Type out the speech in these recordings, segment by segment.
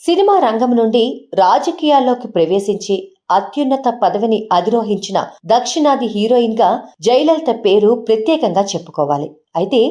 Cinema రంగం నుండి రాజకీయాల్లోకి ప్రవేశించి అత్యున్నత పదవిని అధిరోహించిన దక్షిణాది హీరోయిన్ గా జయలలిత పేరు ప్రత్యేకంగా చెప్పుకోవాలి. అయితే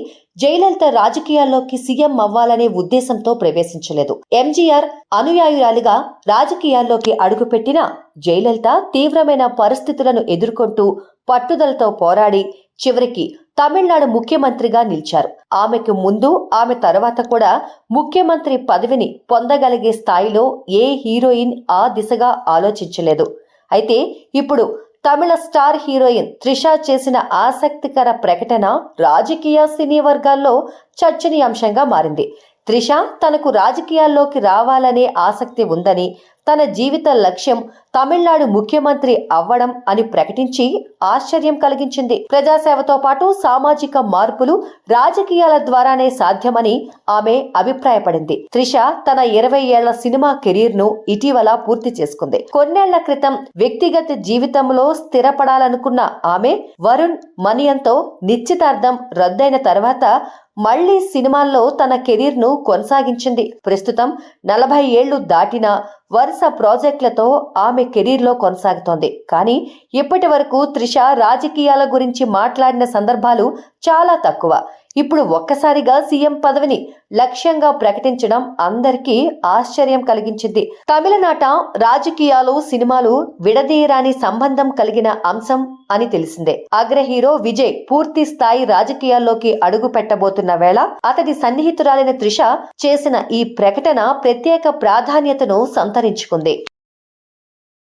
జయలలిత రాజకీయాల్లోకి సీఎం అవ్వాలనే ఉద్దేశంతో ప్రవేశించలేదు. ఎంజీఆర్ అనుయాయురాలిగా రాజకీయాల్లోకి అడుగుపెట్టిన జయలలిత తీవ్రమైన పరిస్థితులను ఎదుర్కొంటూ పట్టుదలతో పోరాడి చివరికి తమిళనాడు ముఖ్యమంత్రిగా నిలిచారు. ఆమెకు ముందు ఆమె తర్వాత కూడా ముఖ్యమంత్రి పదవిని పొందగలిగే స్థాయిలో ఏ హీరోయిన్ ఆ దిశగా ఆలోచించలేదు. అయితే ఇప్పుడు తమిళ స్టార్ హీరోయిన్ త్రిష చేసిన ఆసక్తికర ప్రకటన రాజకీయ సినీ వర్గాల్లో చర్చనీయాంశంగా మారింది. త్రిష తనకు రాజకీయాల్లోకి రావాలనే ఆసక్తి ఉందని, తన జీవిత లక్ష్యం తమిళనాడు ముఖ్యమంత్రి అవ్వడం అని ప్రకటించి ఆశ్చర్యం కలిగించింది. ప్రజాసేవతో పాటు సామాజిక మార్పులు రాజకీయాల ద్వారానే సాధ్యమని ఆమె అభిప్రాయపడింది. త్రిష తన 20 ఏళ్ల సినిమా కెరీర్ ను ఇటీవల పూర్తి చేసుకుంది. కొన్నేళ్ల క్రితం వ్యక్తిగత జీవితంలో స్థిరపడాలనుకున్న ఆమె వరుణ్ మనియంతో నిశ్చితార్థం రద్దయిన తర్వాత మళ్లీ సినిమాల్లో తన కెరీర్ ను కొనసాగించింది. ప్రస్తుతం 40 ఏళ్లు దాటినా వరుస ప్రాజెక్టులతో ఆమె కెరీర్ లో కొనసాగుతోంది. కానీ ఇప్పటి వరకు త్రిష రాజకీయాల గురించి మాట్లాడిన సందర్భాలు చాలా తక్కువ. ఇప్పుడు ఒక్కసారిగా సీఎం పదవిని లక్ష్యంగా ప్రకటించడం అందరికీ ఆశ్చర్యం కలిగించింది. తమిళనాట రాజకీయాలు సినిమాలు విడదీయరాని సంబంధం కలిగిన అంశం అని తెలిసిందే. అగ్ర హీరో విజయ్ పూర్తి స్థాయి రాజకీయాల్లోకి అడుగు పెట్టబోతున్న వేళ అతడి సన్నిహితురాలైన త్రిష చేసిన ఈ ప్రకటన ప్రత్యేక ప్రాధాన్యతను సంతరించుకుంది.